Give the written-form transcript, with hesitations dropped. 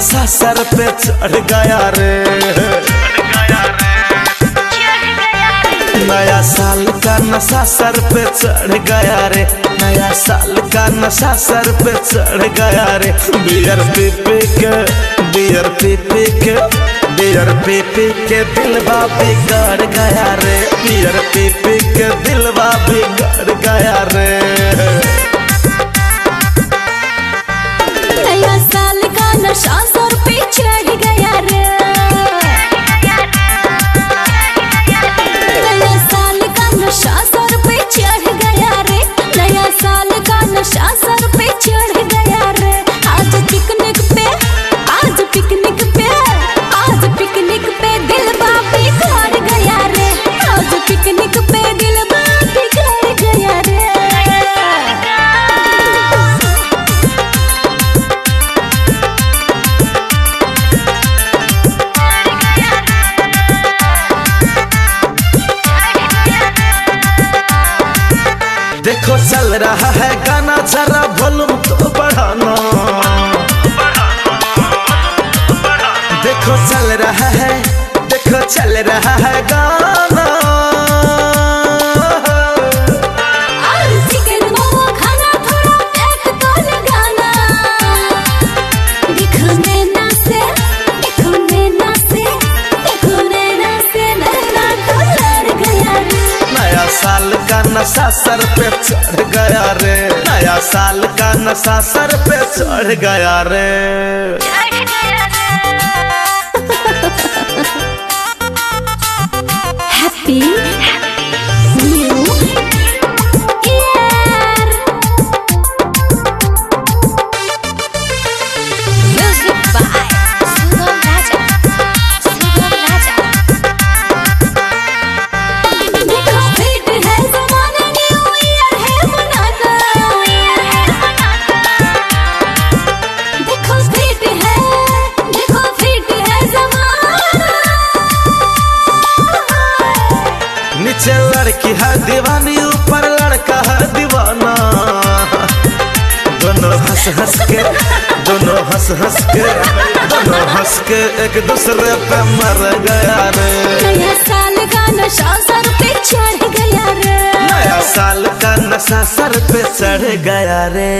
नशा सर पे चढ़ गया रे। नया साल का नशा सर पे चढ़ गया रे। नया साल का नशा सर पे चढ़ गया रे। बियर पी पी के बियर पी पी के बियर पी पी के दिलवा बिगड़ गया रे। बियर पी पी के दिलवा बिगड़ गया रे। नया साल का नशा सर पे चढ़ गया रे। नया साल का नशा सर पे चढ़ गया रे। नया साल का नशा सर पे चढ़ गया रे। आज पिकनिक पे आज पिकनिक पे आज पिकनिक पे दिलवा बिगड़ गया रे। आज पिकनिक पे दिलवा बिगड़ गया रे। देखो चल रहा है गाना जरा वॉल्यूम तो बढ़ाना। देखो चल रहा है देखो चल रहा है गाना। चिकन मोमो खाना थोड़ा एक तो लगाना। देखो नैना से नैना तो लड़ गया रे। नया साल का नशा सर पे चढ़ गया रे। नया साल का नशा सर पे चढ़ गया रे। Happy new year. Music by Sugam Raja. देखो फिट है ज़माना, न्यू ईयर है मनाना। देखो फिट है ज़माना। नीचे लड़की है दीवानी ऊपर लड़का है दीवाना। दोनों हंस हंस के एक दूसरे पे मर गया रे। नया साल का नशा सर पे चढ़ गया रे। नया साल का नशा सर पे चढ़ गया रे।